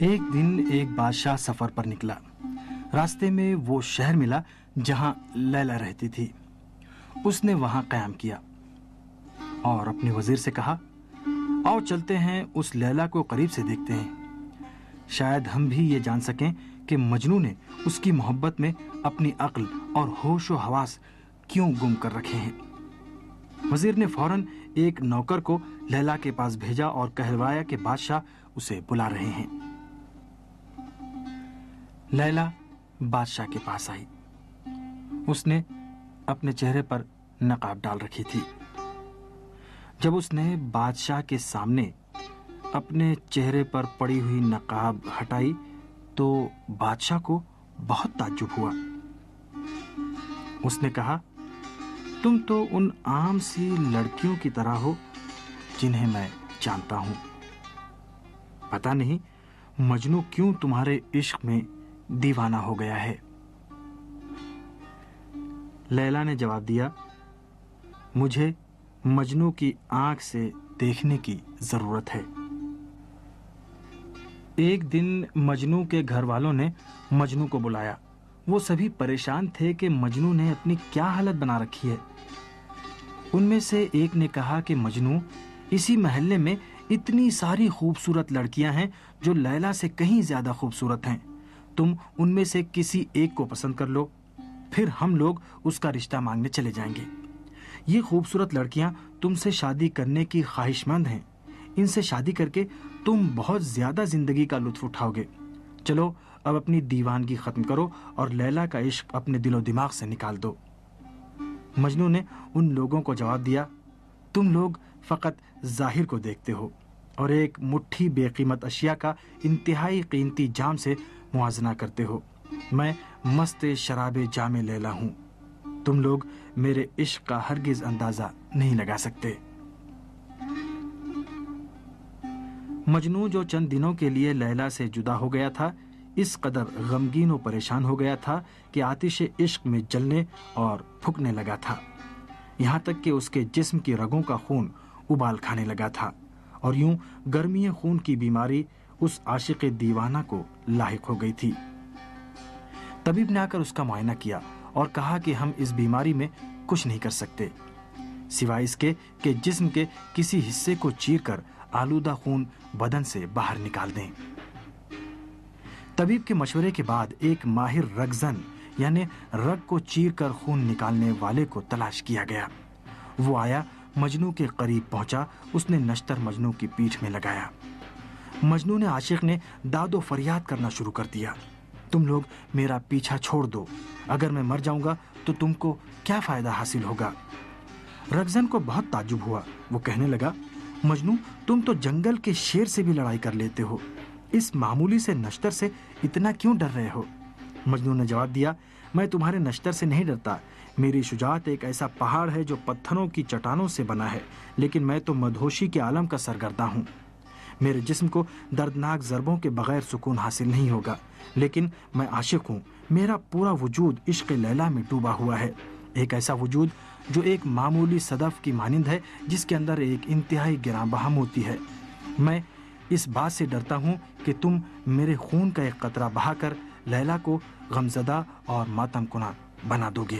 ایک دن ایک بادشاہ سفر پر نکلا۔ راستے میں وہ شہر ملا جہاں لیلا رہتی تھی۔ اس نے وہاں قیام کیا اور اپنے وزیر سے کہا، آؤ چلتے ہیں اس لیلا کو قریب سے دیکھتے ہیں، شاید ہم بھی یہ جان سکیں کہ مجنوں نے اس کی محبت میں اپنی عقل اور ہوش و حواس کیوں گم کر رکھے ہیں۔ وزیر نے فوراً ایک نوکر کو لیلا کے پاس بھیجا اور کہلوایا کہ بادشاہ اسے بلا رہے ہیں۔ لیلا بادشاہ کے پاس آئی۔ اس نے اپنے چہرے پر نقاب ڈال رکھی تھی۔ جب اس نے بادشاہ کے سامنے اپنے چہرے پر پڑی ہوئی نقاب ہٹائی تو بادشاہ کو بہت تعجب ہوا۔ اس نے کہا، تم تو ان عام سی لڑکیوں کی طرح ہو جنہیں میں جانتا ہوں۔ پتہ نہیں مجنوں کیوں تمہارے عشق میں دیوانہ ہو گیا ہے۔ لیلا نے جواب دیا، مجھے مجنوں کی آنکھ سے دیکھنے کی ضرورت ہے۔ ایک دن مجنوں کے گھر والوں نے مجنوں کو بلایا۔ وہ سبھی پریشان تھے کہ مجنوں نے اپنی کیا حالت بنا رکھی ہے۔ ان میں سے ایک نے کہا کہ مجنوں، اسی محلے میں اتنی ساری خوبصورت لڑکیاں ہیں جو لیلا سے کہیں زیادہ خوبصورت ہیں۔ تم ان میں سے کسی ایک کو پسند کر لو، پھر ہم لوگ اس کا رشتہ مانگنے چلے جائیں گے۔ یہ خوبصورت لڑکیاں تم سے شادی کرنے کی خواہش مند ہیں۔ ان سے شادی کر کے تم بہت زیادہ زندگی کا لطف اٹھاؤ گے۔ چلو اب اپنی دیوانگی ختم کرو اور لیلا کا عشق اپنے دل و دماغ سے نکال دو۔ مجنوں نے ان لوگوں کو جواب دیا، تم لوگ فقط ظاہر کو دیکھتے ہو اور ایک مٹھی بے قیمت اشیاء کا انتہائی قیمتی جام سے موازنہ کرتے ہو۔ میں مست شراب جام لیلا ہوں، تم لوگ میرے عشق کا ہرگز اندازہ نہیں لگا سکتے۔ مجنوں جو چند دنوں کے لیے لیلا سے جدا ہو گیا تھا، اس قدر غمگین و پریشان ہو گیا تھا کہ آتش عشق میں جلنے اور پھکنے لگا تھا، یہاں تک کہ اس کے جسم کی رگوں کا خون ابال کھانے لگا تھا، اور یوں گرمی خون کی بیماری اس عاشق دیوانہ کو لاحق ہو گئی تھی۔ طبیب نے آ کر اس کا معائنہ کیا اور کہا کہ ہم اس بیماری میں کچھ نہیں کر سکتے سوائے اس کے کہ جسم کے کسی حصے کو چیر کر آلودہ خون بدن سے باہر نکال دیں۔ طبیب کے مشورے کے بعد ایک ماہر رگزن یعنی رگ کو چیر کر خون نکالنے والے کو تلاش کیا گیا۔ وہ آیا، مجنوں کے قریب پہنچا، اس نے نشتر مجنوں کی پیٹھ میں لگایا۔ مجنوں نے عاشق نے داد و فریاد کرنا شروع کر دیا، تم لوگ میرا پیچھا چھوڑ دو، اگر میں مر جاؤں گا تو تم کو کیا فائدہ حاصل ہوگا۔ رگزن کو بہت تعجب ہوا، وہ کہنے لگا، مجنوں تم تو جنگل کے شیر سے بھی لڑائی کر لیتے ہو، اس معمولی سے نشتر سے اتنا کیوں ڈر رہے ہو؟ مجنوں نے جواب دیا، میں تمہارے نشتر سے نہیں ڈرتا، میری شجاعت ایک ایسا پہاڑ ہے جو پتھروں کی چٹانوں سے بنا ہے، لیکن میں تو مدہوشی کے عالم کا سرگردہ ہوں۔ میرے جسم کو دردناک ضربوں کے بغیر سکون حاصل نہیں ہوگا، لیکن میں عاشق ہوں، میرا پورا وجود عشق لیلا میں ڈوبا ہوا ہے، ایک ایسا وجود جو ایک معمولی صدف کی مانند ہے جس کے اندر ایک انتہائی گراں بہا موتی ہے۔ میں اس بات سے ڈرتا ہوں کہ تم میرے خون کا ایک قطرہ بہا کر لیلا کو غمزدہ اور ماتم کناں بنا دو گے۔